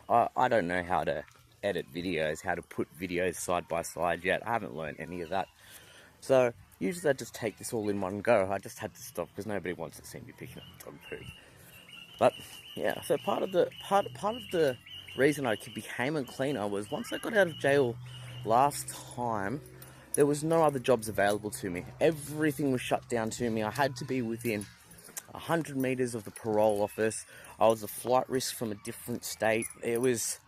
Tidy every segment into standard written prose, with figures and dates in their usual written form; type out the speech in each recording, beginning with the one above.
I don't know how to edit videos, how to put videos side by side yet. I haven't learned any of that. So usually I just take this all in one go. I just had to stop because nobody wants to see me picking up dog poo. But yeah, so part of the reason I became a cleaner was once I got out of jail last time, there was no other jobs available to me. Everything was shut down to me. I had to be within 100 meters of the parole office. I was a flight risk from a different state. It was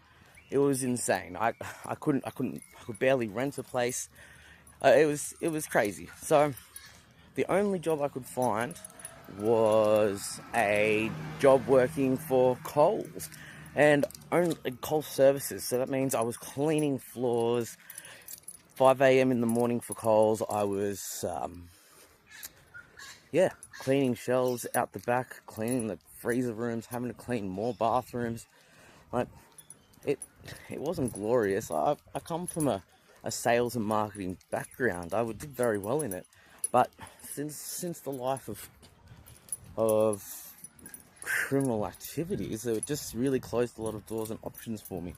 insane. I could barely rent a place. It was crazy. So the only job I could find was a job working for Coles and only Coles services. So that means I was cleaning floors 5 a.m. in the morning for Coles. I was cleaning shelves out the back, cleaning the freezer rooms, having to clean more bathrooms. Like it wasn't glorious. I come from a sales and marketing background. I did very well in it, but since the life of criminal activities, it just really closed a lot of doors and options for me.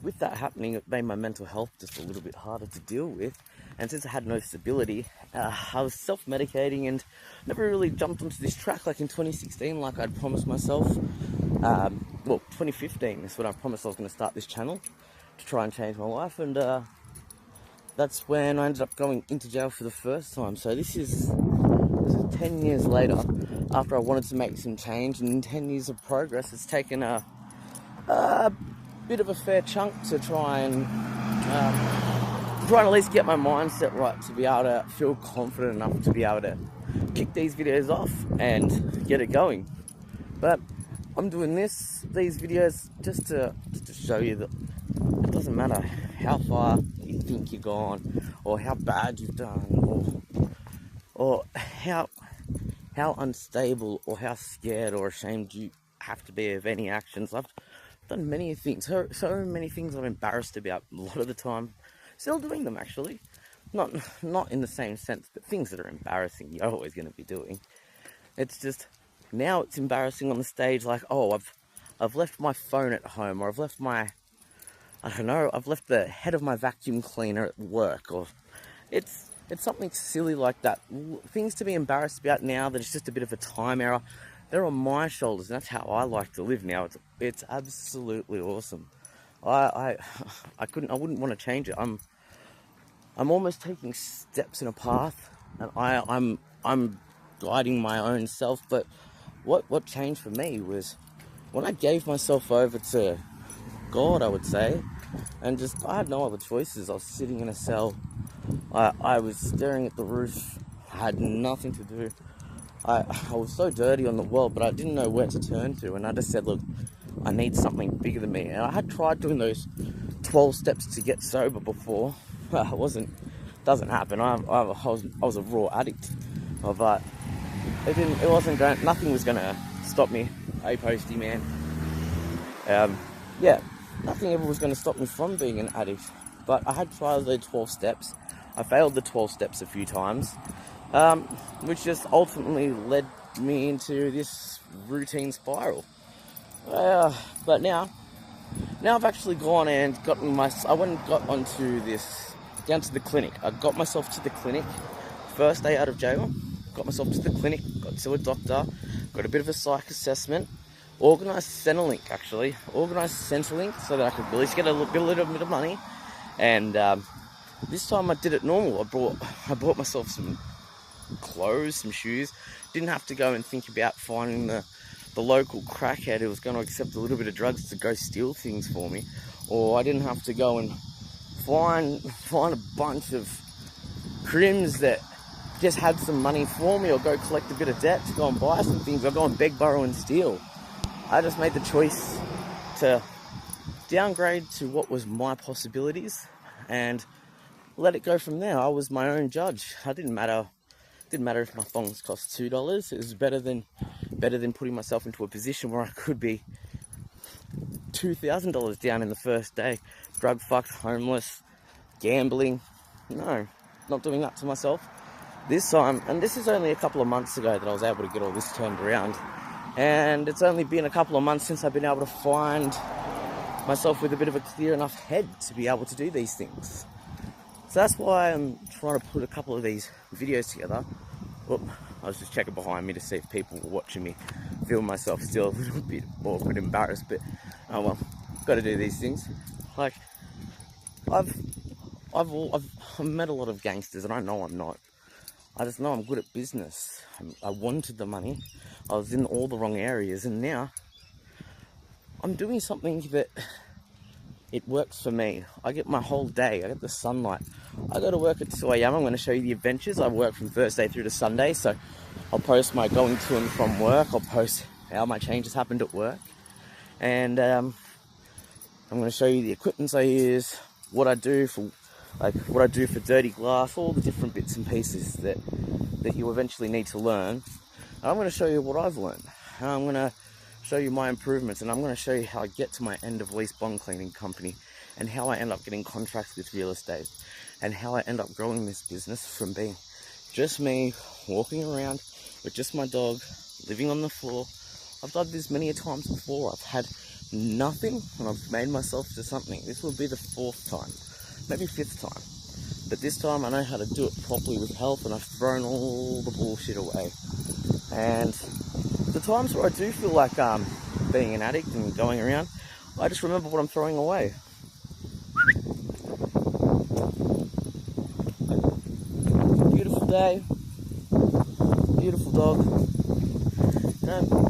With that happening, it made my mental health just a little bit harder to deal with. And since I had no stability, I was self-medicating and never really jumped onto this track like in 2016, like I'd promised myself. 2015 is when I promised I was going to start this channel to try and change my life. And that's when I ended up going into jail for the first time. So this is 10 years later, after I wanted to make some change, and in 10 years of progress, it's taken a bit of a fair chunk to try and at least get my mindset right, to be able to feel confident enough to be able to kick these videos off and get it going. But I'm doing these videos just to show you that it doesn't matter how far you think you've gone, or how bad you've done, or how unstable or how scared or ashamed you have to be of any actions. I've done many things, so many things I'm embarrassed about a lot of the time. Still doing them, actually. Not in the same sense, but things that are embarrassing, you're always going to be doing. It's just, now it's embarrassing on the stage, like, oh, I've left my phone at home, or I've left I've left the head of my vacuum cleaner at work, or it's something silly like that. Things to be embarrassed about now that it's just a bit of a time error. They're on my shoulders, and that's how I like to live now. It's absolutely awesome. I wouldn't want to change it. I'm almost taking steps in a path, and I'm guiding my own self. But what changed for me was when I gave myself over to God, I would say, and I had no other choices. I was sitting in a cell. I was staring at the roof. I had nothing to do. I was so dirty on the world, but I didn't know where to turn to, and I just said, look, I need something bigger than me. And I had tried doing those 12 steps to get sober before. Doesn't happen. I was a raw addict. But nothing was gonna stop me. Hey, Posty man. Nothing ever was gonna stop me from being an addict. But I had tried those 12 steps. I failed the 12 steps a few times, which just ultimately led me into this routine spiral. But now I've actually gone and I went and got down to the clinic. I got myself to the clinic, first day out of jail, got myself to the clinic, got to a doctor, got a bit of a psych assessment, organised Centrelink so that I could at least get a little bit of money. And this time I did it normal. I bought myself some clothes, some shoes. Didn't have to go and think about finding the local crackhead who was going to accept a little bit of drugs to go steal things for me, or I didn't have to go and find a bunch of crims that just had some money for me, or go collect a bit of debt to go and buy some things, or go and beg, borrow and steal. I just made the choice to downgrade to what was my possibilities and let it go from there. I was my own judge. It didn't matter if my thongs cost $2. It was better than putting myself into a position where I could be $2,000 down in the first day, drug fucked, homeless, gambling. No, not doing that to myself this time. And this is only a couple of months ago that I was able to get all this turned around, and it's only been a couple of months since I've been able to find myself with a bit of a clear enough head to be able to do these things. So that's why I'm trying to put a couple of these videos together. Whoop, I was just checking behind me to see if people were watching me film myself. Still a little bit awkward, embarrassed, but oh well, got to do these things. Like I've met a lot of gangsters, and I know I'm not. I just know I'm good at business. I wanted the money. I was in all the wrong areas, and now I'm doing something that it works for me. I get my whole day. I get the sunlight. I go to work at 2 a.m. I'm going to show you the adventures. I work from Thursday through to Sunday, so I'll post my going to and from work. I'll post how my changes happened at work, and I'm going to show you the equipment I use, what I do for dirty glass, all the different bits and pieces that you eventually need to learn. And I'm going to show you what I've learned. And I'm going to show you my improvements, and I'm going to show you how I get to my end of lease bond cleaning company, and how I end up getting contracts with real estate, and how I end up growing this business from being just me walking around with just my dog, living on the floor. I've done this many a times before. I've had nothing and I've made myself to something. This will be the 4th time, maybe 5th time. But this time I know how to do it properly with help, and I've thrown all the bullshit away. And the times where I do feel like being an addict and going around, I just remember what I'm throwing away. Beautiful day, beautiful dog.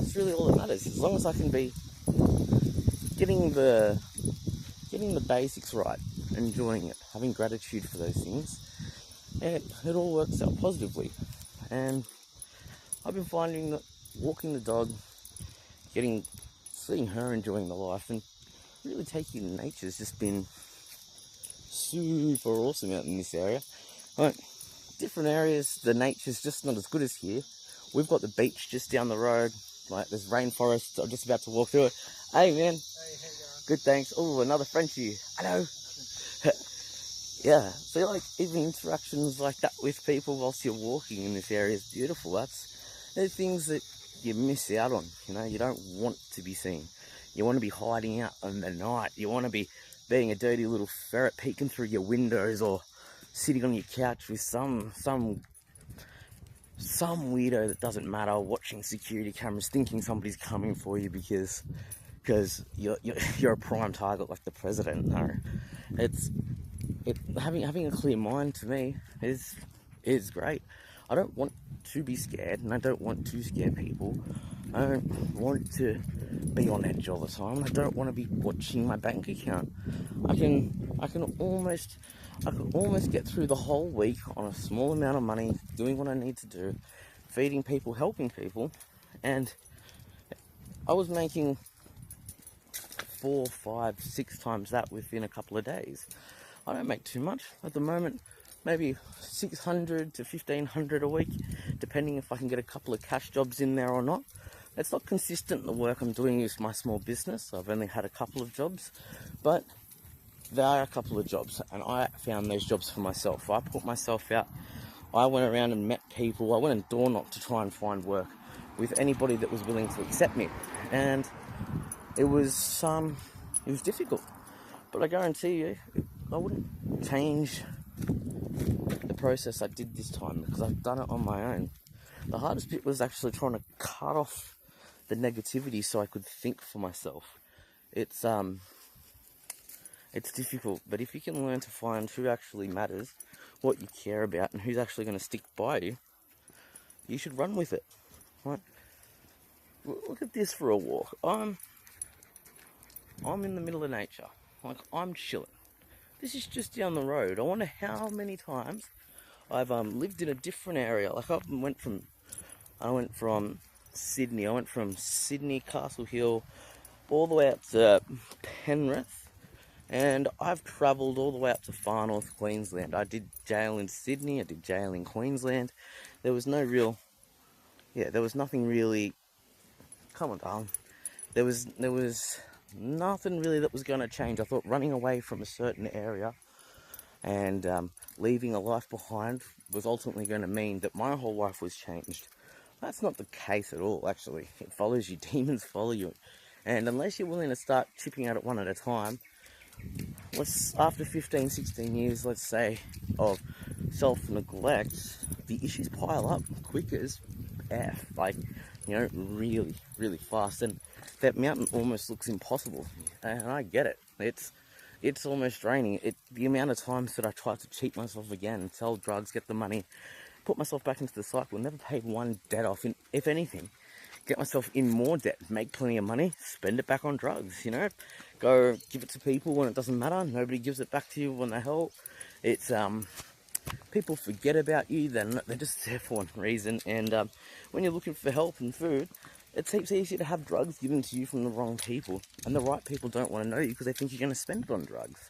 It's really all that matters. As long as I can be getting the basics right, enjoying it, having gratitude for those things, and it all works out positively. And I've been finding that walking the dog, seeing her enjoying the life, and really taking in nature has just been super awesome out in this area. Like, different areas, the nature's just not as good as here. We've got the beach just down the road. Like, there's rainforest. I'm just about to walk through it. Hey, man. Hey, how you going? Good, thanks. Oh, another Frenchie. Hello. Yeah. So, like, even interactions like that with people whilst you're walking in this area is beautiful. There's things that you miss out on. You know, you don't want to be seen. You want to be hiding out in the night. You want to be being a dirty little ferret peeking through your windows, or sitting on your couch with some weirdo that doesn't matter, watching security cameras, thinking somebody's coming for you because you're a prime target like the president. No, having a clear mind to me is great. I don't want to be scared, and I don't want to scare people. I don't want to be on edge all the time. I don't want to be watching my bank account. I can almost get through the whole week on a small amount of money, doing what I need to do, feeding people, helping people. And I was making 4, 5, 6 times that within a couple of days. I don't make too much at the moment. Maybe 600 to 1500 a week, depending if I can get a couple of cash jobs in there or not. It's not consistent, the work I'm doing with my small business. I've only had a couple of jobs, but there are a couple of jobs, and I found those jobs for myself. I put myself out. I went around and met people. I went and door knocked to try and find work with anybody that was willing to accept me, and it was difficult. But I guarantee you, I wouldn't change the process I did this time, because I've done it on my own. The hardest bit was actually trying to cut off the negativity so I could think for myself. It's difficult, but if you can learn to find who actually matters, what you care about, and who's actually going to stick by you, you should run with it. Right? Look at this for a walk. I'm in the middle of nature. Like, I'm chilling. This is just down the road. I wonder how many times I've lived in a different area. Like, I went from Sydney. I went from Sydney, Castle Hill, all the way out to Penrith, and I've travelled all the way up to far north Queensland. I did jail in Sydney. I did jail in Queensland. There was nothing really. Come on, darling. There was nothing really that was going to change. I thought running away from a certain area and leaving a life behind was ultimately going to mean that my whole life was changed. That's not the case at all, actually. It follows you. Demons follow you. And unless you're willing to start chipping at it one at a time, after 15, 16 years, let's say, of self-neglect, the issues pile up quick as F, like, really, really fast. And that mountain almost looks impossible. And I get it. It's almost draining. The amount of times that I try to cheat myself again, sell drugs, get the money, put myself back into the cycle, never paid one debt off, if anything. Get myself in more debt, make plenty of money, spend it back on drugs, Go give it to people when it doesn't matter. Nobody gives it back to you when they help. It's, people forget about you, they're just there for one reason. And when you're looking for help and food, it's heaps easier to have drugs given to you from the wrong people. And the right people don't want to know you because they think you're going to spend it on drugs.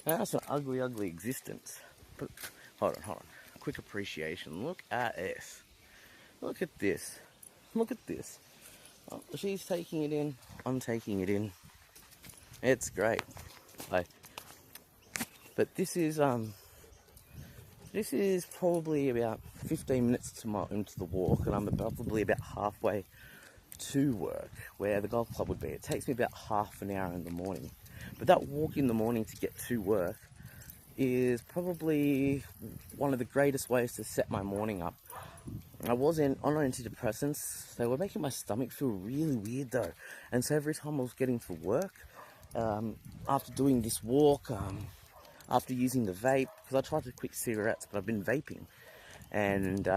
Now, that's an ugly, ugly existence. But hold on. Quick appreciation. Look at this. Look at this. Look at this. Oh, she's taking it in. I'm taking it in. It's great. But this is probably about 15 minutes into the walk, and I'm probably about halfway to work, where the golf club would be. It takes me about half an hour in the morning. But that walk in the morning to get to work is probably one of the greatest ways to set my morning up. I was on antidepressants. They were making my stomach feel really weird though. And so every time I was getting to work, after doing this walk, after using the vape, because I tried to quit cigarettes, but I've been vaping. And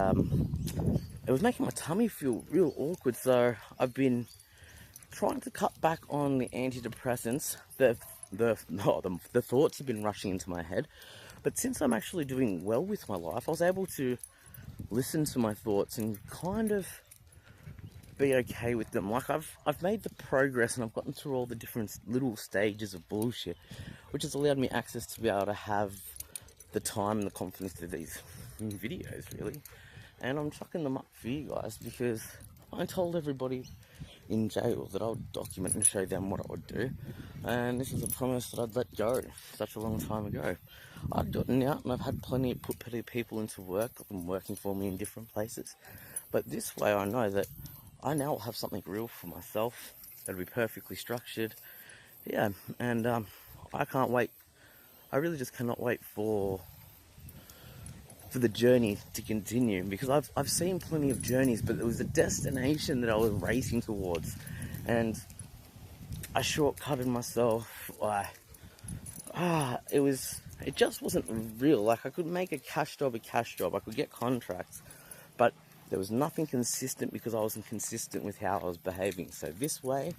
it was making my tummy feel real awkward. So I've been trying to cut back on the antidepressants. The thoughts have been rushing into my head. But since I'm actually doing well with my life, I was able to listen to my thoughts and kind of be okay with them. Like I've made the progress, and I've gotten through all the different little stages of bullshit, which has allowed me access to be able to have the time and the confidence to do these videos, really. And I'm chucking them up for you guys because I told everybody in jail that I would document and show them what I would do, and this is a promise that I'd let go such a long time ago. I'd do it now, and I've had put people into work, and working for me in different places. But this way I know that I now have something real for myself that'll be perfectly structured. Yeah, and I can't wait. I really just cannot wait for the journey to continue, because I've seen plenty of journeys, but it was a destination that I was racing towards, and I shortcutted myself. It just wasn't real. Like, I could make a cash job, I could get contracts, but there was nothing consistent because I wasn't consistent with how I was behaving. So this way,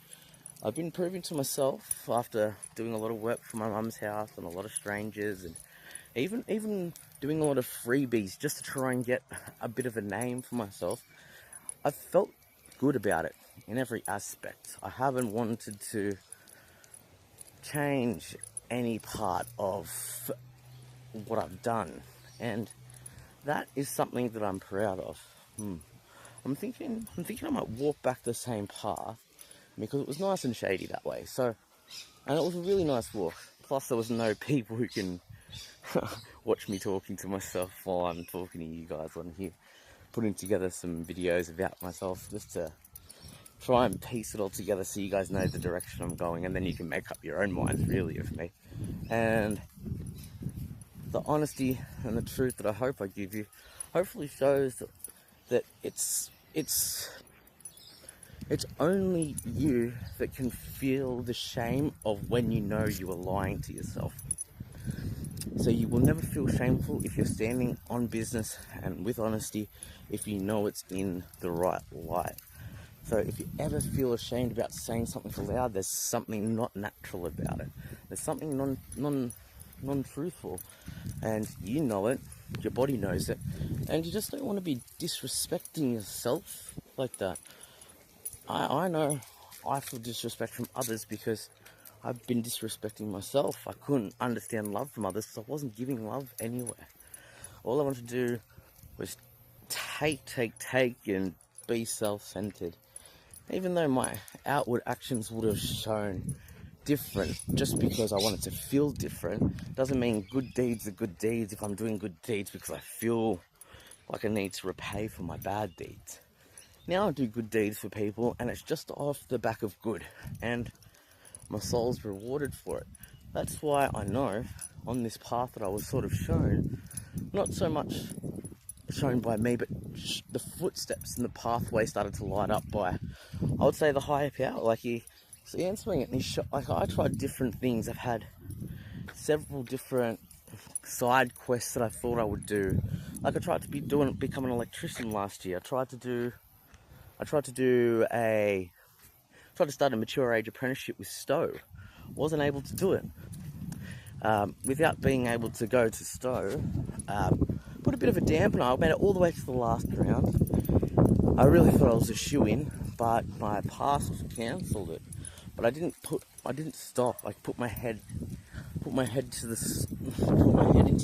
I've been proving to myself, after doing a lot of work for my mum's house and a lot of strangers, and even doing a lot of freebies just to try and get a bit of a name for myself, I've felt good about it in every aspect. I haven't wanted to change any part of what I've done, and that is something that I'm proud of. I'm thinking I might walk back the same path, because it was nice and shady that way. So, and it was a really nice walk. Plus, there was no people who can watch me talking to myself while I'm talking to you guys on here, putting together some videos about myself, just to try and piece it all together so you guys know the direction I'm going, and then you can make up your own minds, really, of me. And the honesty and the truth that I hope I give you hopefully shows that it's only you that can feel the shame of when you know you are lying to yourself. So you will never feel shameful if you're standing on business and with honesty, if you know it's in the right light. So if you ever feel ashamed about saying something loud, there's something not natural about it. There's something non-truthful, and you know it, your body knows it, and you just don't want to be disrespecting yourself like that. I know I feel disrespect from others because I've been disrespecting myself. I couldn't understand love from others because I wasn't giving love anywhere. All I wanted to do was take and be self-centered. Even though my outward actions would have shown different, just because I wanted to feel different, doesn't mean good deeds are good deeds if I'm doing good deeds because I feel like I need to repay for my bad deeds. Now I do good deeds for people, and it's just off the back of good, and my soul's rewarded for it. That's why I know on this path that I was sort of shown, not so much shown by me, but the footsteps and the pathway started to light up by, I would say, the higher power. Like, he see answering it, and like, I tried different things. I've had several different side quests that I thought I would do. Like, I tried to become an electrician last year. I tried to start a mature age apprenticeship with Stowe. Wasn't able to do it. Without being able to go to Stowe, put a bit of a dampener. I made it all the way to the last round. I really thought I was a shoo-in, but my pass cancelled it. But I didn't stop. I put my head into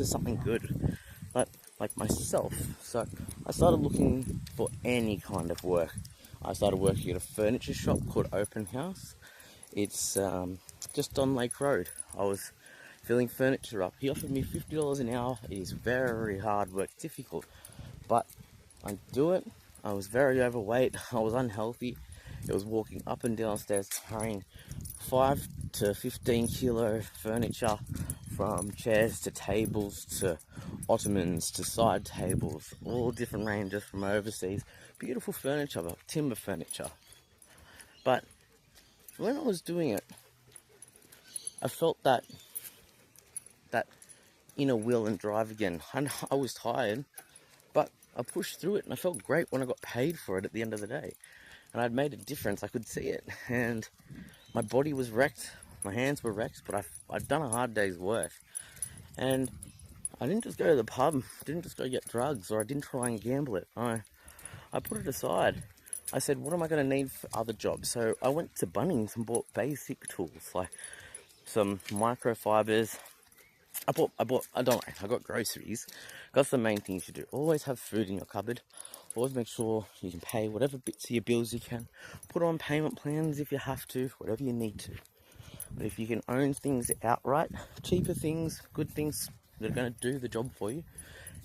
something good, like myself. So I started looking for any kind of work. I started working at a furniture shop called Open House. It's just on Lake Road. I was filling furniture up. He offered me $50 an hour. It is very hard work, difficult, but I do it. I was very overweight. I was unhealthy. It was walking up and down stairs carrying 5 to 15 kilo furniture, from chairs to tables to ottomans to side tables, all different ranges from overseas. Beautiful furniture, timber furniture. But when I was doing it, I felt that inner will and drive again. I was tired, but I pushed through it, and I felt great when I got paid for it at the end of the day. And I'd made a difference. I could see it, and my body was wrecked, my hands were wrecked, but I'd done a hard day's work. And I didn't just go to the pub, didn't just go get drugs, or I didn't try and gamble it. I put it aside. I said, what am I going to need for other jobs? So I went to Bunnings and bought basic tools, like some microfibers. I got groceries. That's the main things you do. Always have food in your cupboard. Always make sure you can pay whatever bits of your bills you can. Put on payment plans if you have to, whatever you need to. But if you can own things outright, cheaper things, good things that are going to do the job for you,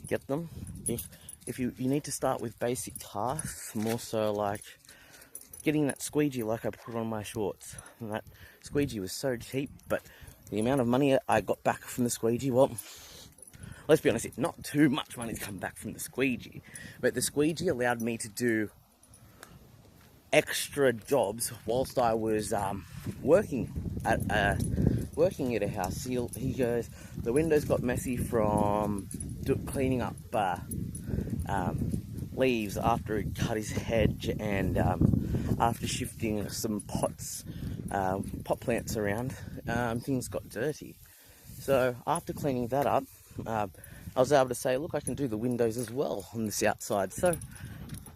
get them. If you need to start with basic tasks, more so like getting that squeegee like I put on my shorts. And that squeegee was so cheap, but the amount of money I got back from the squeegee, well, let's be honest, it's not too much money to come back from the squeegee. But the squeegee allowed me to do extra jobs whilst I was working at a house. He goes, the windows got messy from cleaning up leaves after he cut his hedge, and after shifting some pot plants around, things got dirty. So after cleaning that up, I was able to say, look, I can do the windows as well on this outside. So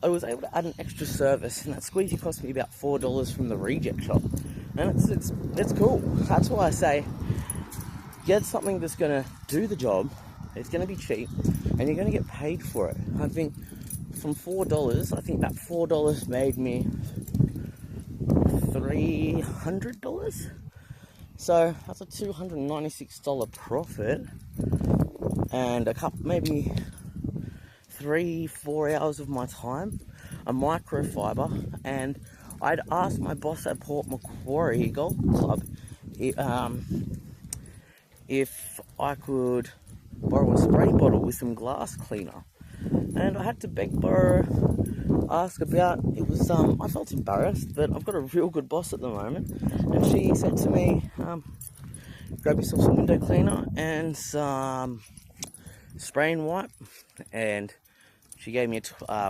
I was able to add an extra service, and that squeegee cost me about $4 from the reject shop. And it's cool. That's why I say, get something that's going to do the job. It's going to be cheap, and you're going to get paid for it. I think from $4, I think that $4 made me $300. So that's a $296 profit, and maybe 3-4 hours of my time, a microfiber. And I'd asked my boss at Port Macquarie Golf Club if I could borrow a spray bottle with some glass cleaner, and I had to ask about it. Was I felt embarrassed, but I've got a real good boss at the moment, and she said to me, grab yourself some window cleaner and some spray and wipe. And she gave me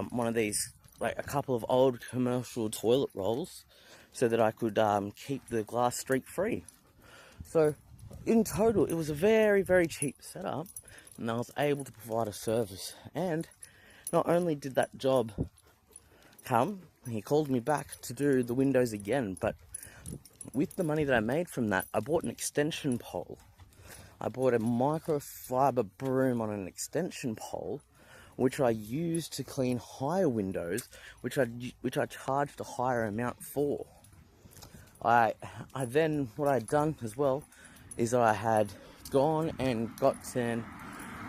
one of these, like a couple of old commercial toilet rolls, so that I could keep the glass streak free. So in total, it was a very, very cheap setup, and I was able to provide a service. And not only did that job come, he called me back to do the windows again, but with the money that I made from that, I bought an extension pole. I bought a microfiber broom on an extension pole, which I used to clean higher windows, which I charged a higher amount for. What I'd done as well is I had gone and gotten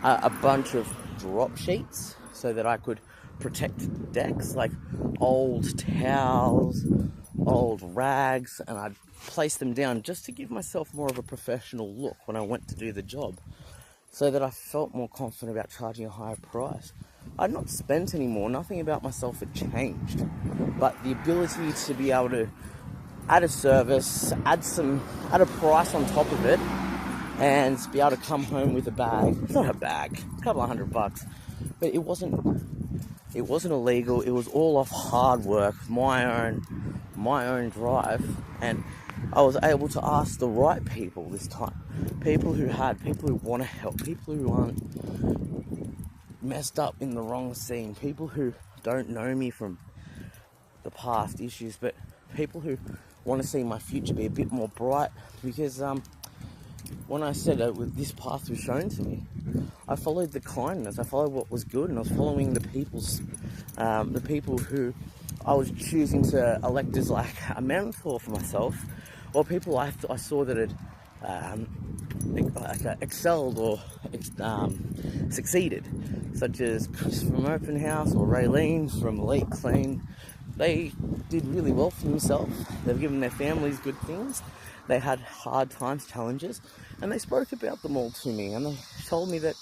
a bunch of drop sheets so that I could protected decks, like old towels, old rags, and I'd place them down just to give myself more of a professional look when I went to do the job, so that I felt more confident about charging a higher price. I'd not spent any more, nothing about myself had changed, but the ability to be able to add a service, add a price on top of it, and be able to come home with a bag. Not a bag, a couple of $100, but it wasn't illegal. It was all off hard work, my own drive, and I was able to ask the right people this time. People who want to help, people who aren't messed up in the wrong scene, people who don't know me from the past issues, but people who want to see my future be a bit more bright. Because when I said that this path was shown to me, I followed the kindness, I followed what was good, and I was following the people who I was choosing to elect as like a mentor for myself, or people I saw that had excelled or succeeded, such as Chris from Open House or Raylene from Elite Clean. They did really well for themselves. They've given their families good things. They had hard times, challenges, and they spoke about them all to me, and they told me that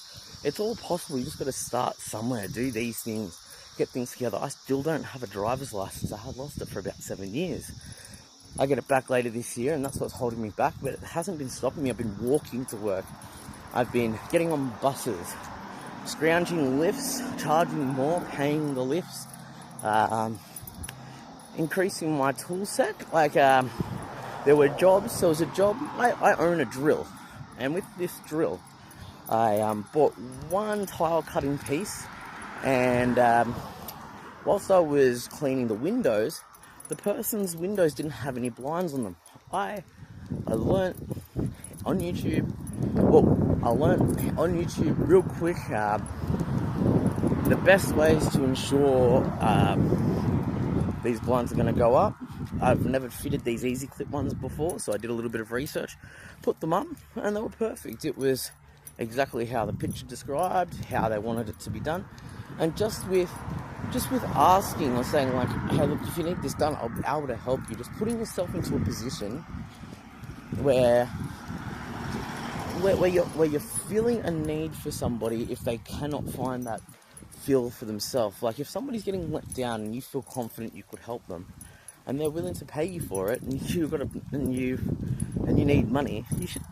it's all possible. You just got to start somewhere, do these things, get things together. I still don't have a driver's license. I had lost it for about 7 years. I get it back later this year, and that's what's holding me back, but it hasn't been stopping me. I've been walking to work. I've been getting on buses, scrounging lifts, charging more, paying the lifts, increasing my tool set. Like, there was a job, I own a drill, and with this drill, I bought one tile cutting piece, and whilst I was cleaning the windows, the person's windows didn't have any blinds on them. I learnt on YouTube, real quick the best ways to ensure these blinds are going to go up. I've never fitted these Easy Clip ones before, so I did a little bit of research, put them up, and they were perfect. It was exactly how the picture described, how they wanted it to be done, and just with asking or saying like, hey, look, if you need this done, I'll be able to help you. Just putting yourself into a position where you're feeling a need for somebody if they cannot find that feel for themselves. Like if somebody's getting let down and you feel confident you could help them, and they're willing to pay you for it, and you need money,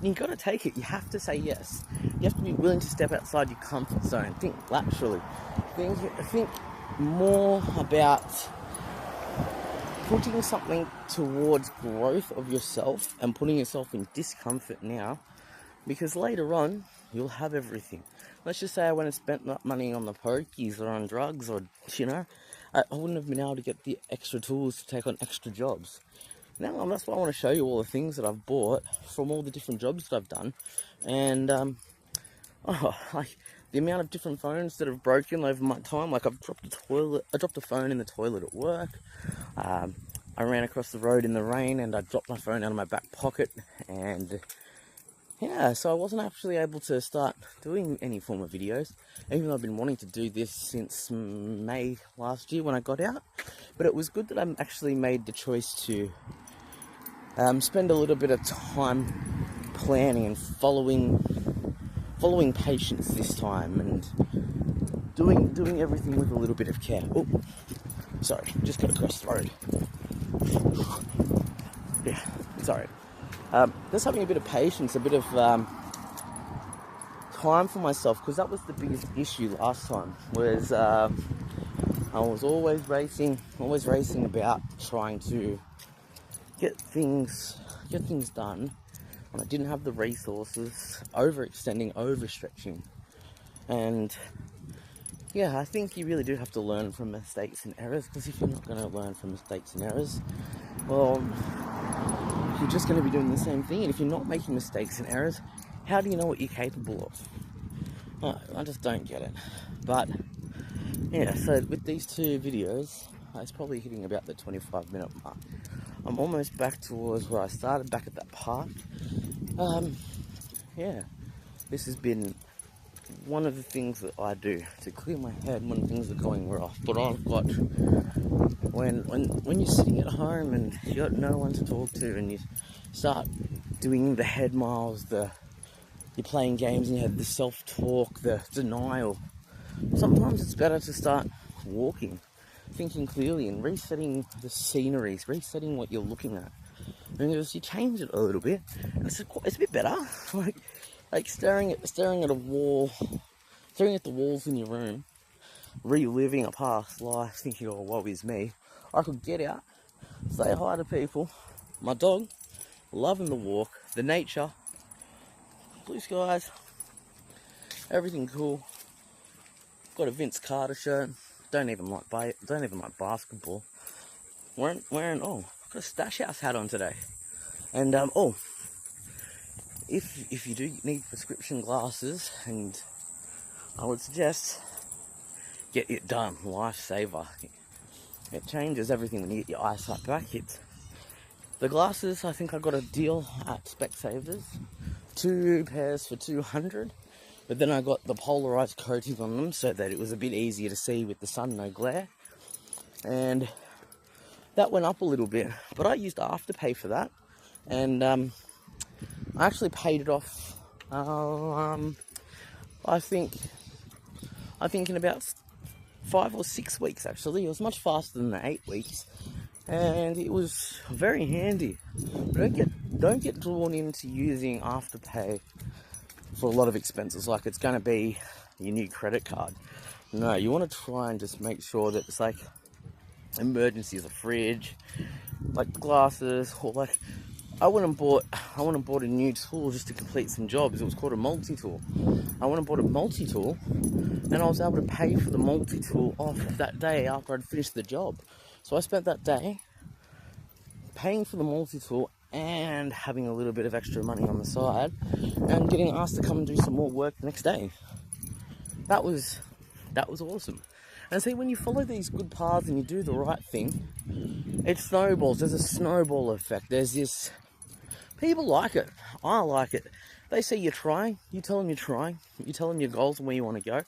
you got to take it. You have to say yes. You have to be willing to step outside your comfort zone. Think laterally. Think more about putting something towards growth of yourself and putting yourself in discomfort now, because later on you'll have everything. Let's just say I went and spent that money on the pokies or on drugs, or I wouldn't have been able to get the extra tools to take on extra jobs. Now that's why I want to show you all the things that I've bought from all the different jobs that I've done, and like the amount of different phones that have broken over my time. Like I dropped a phone in the toilet at work. I ran across the road in the rain and I dropped my phone out of my back pocket, and yeah, so I wasn't actually able to start doing any form of videos, even though I've been wanting to do this since May last year when I got out. But it was good that I actually made the choice to spend a little bit of time planning and following patience this time, and doing everything with a little bit of care. Oh, sorry, just got across the road. Yeah, sorry. Just having a bit of patience, a bit of time for myself, because that was the biggest issue last time. Was I was always racing about trying to get things done, and I didn't have the resources, overextending, overstretching. And yeah, I think you really do have to learn from mistakes and errors, because if you're not going to learn from mistakes and errors, well, you're just going to be doing the same thing. And if you're not making mistakes and errors, how do you know what you're capable of? I just don't get it. But yeah, so with these two videos, it's probably hitting about the 25-minute mark. I'm almost back towards where I started, back at that park. Yeah, this has been one of the things that I do to clear my head when things are going rough. But I've got when you're sitting at home and you got no one to talk to, and you start doing the head miles, you're playing games and you have the self-talk, the denial. Sometimes it's better to start walking, thinking clearly, and resetting the sceneries, resetting what you're looking at. Because you change it a little bit, and it's a bit better. like staring at a wall, staring at the walls in your room, reliving a past life, thinking, oh, woe is me. I could get out, say hi to people, my dog, loving the walk, the nature, blue skies, everything cool. Got a Vince Carter shirt. Don't even like basketball. Wearing I've got a Stash House hat on today. And if you do need prescription glasses, and I would suggest get it done. Lifesaver. It changes everything when you get your eyesight back. The glasses, I think I got a deal at Specsavers, 2 pairs for $200. But then I got the polarized coating on them so that it was a bit easier to see with the sun, no glare. And that went up a little bit, but I used Afterpay for that, and I actually paid it off. I think in about 5 or 6 weeks. Actually, it was much faster than the 8 weeks, and it was very handy. Don't get drawn into using Afterpay for a lot of expenses, like it's going to be your new credit card. No, you want to try and just make sure that it's like emergencies, a fridge, like glasses, or like I went and bought a new tool just to complete some jobs. It was called a multi-tool. I went and bought a multi-tool, and I was able to pay for the multi-tool off that day after I'd finished the job. So I spent that day paying for the multi-tool and having a little bit of extra money on the side, and getting asked to come and do some more work the next day. That was awesome. And see, when you follow these good paths and you do the right thing, it snowballs. There's a snowball effect. There's this... People like it. I like it. They see you're trying. You tell them you're trying. You tell them your goals and where you want to go.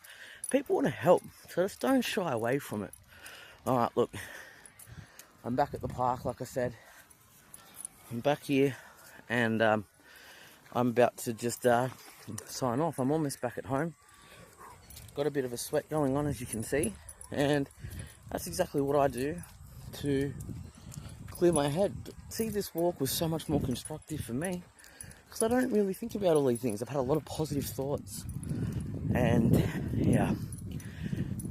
People want to help. So just don't shy away from it. Alright, look. I'm back at the park, like I said. I'm back here. And I'm about to just sign off. I'm almost back at home. Got a bit of a sweat going on, as you can see. And that's exactly what I do to clear my head. But see, this walk was so much more constructive for me because I don't really think about all these things. I've had a lot of positive thoughts. And yeah,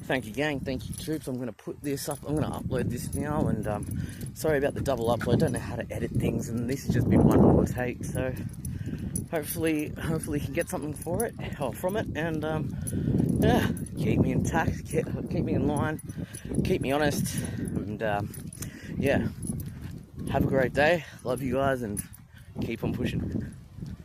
thank you, gang. Thank you, troops. I'm going to put this up. I'm going to upload this now. And sorry about the double upload. I don't know how to edit things, and this has just been one more take. So hopefully you can get something from it. And yeah, keep me intact, keep me in line, keep me honest, and yeah, have a great day. Love you guys, and keep on pushing.